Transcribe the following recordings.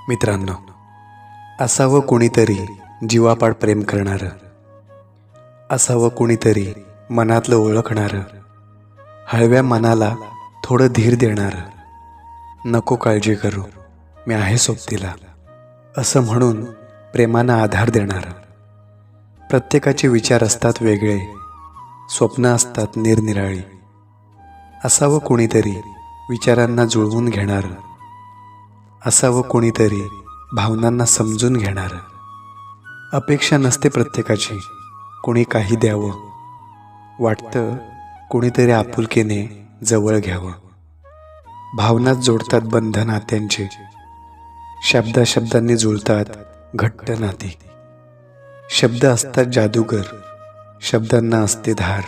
मित्रांनो, असावं कोणीतरी जीवापाड प्रेम करणारं, असावं कोणीतरी मनातलं ओळखणारं, हळव्या मनाला थोडं धीर देणारं. नको काळजी करू, मी आहे सोबतीला, असं म्हणून प्रेमानं आधार देणारं. प्रत्येकाचे विचार असतात वेगळे, स्वप्न असतात निरनिराळी. असावं कोणीतरी विचारांना जुळवून घेणारं, असावं कोणीतरी भावनांना समजून घेणारं. अपेक्षा नसते प्रत्येकाची कोणी काही द्यावं, वाटतं कोणीतरी आपुलकीने जवळ घ्यावं. भावनात जोडतात बंध नात्यांचे, शब्दाशब्दांनी जुळतात घट्ट नाती. शब्द असतात जादूगर, शब्दांना असते धार.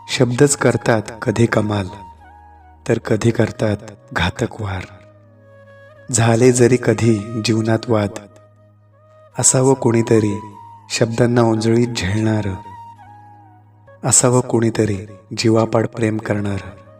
शब्दच करतात कधी कमाल, तर कधी करतात घातक वार. झाले जरी कधी जीवनात वाद, असावं कोणीतरी शब्दांना ओंजळीत झेलणारं, असावं कोणीतरी जीवापाड प्रेम करणारं.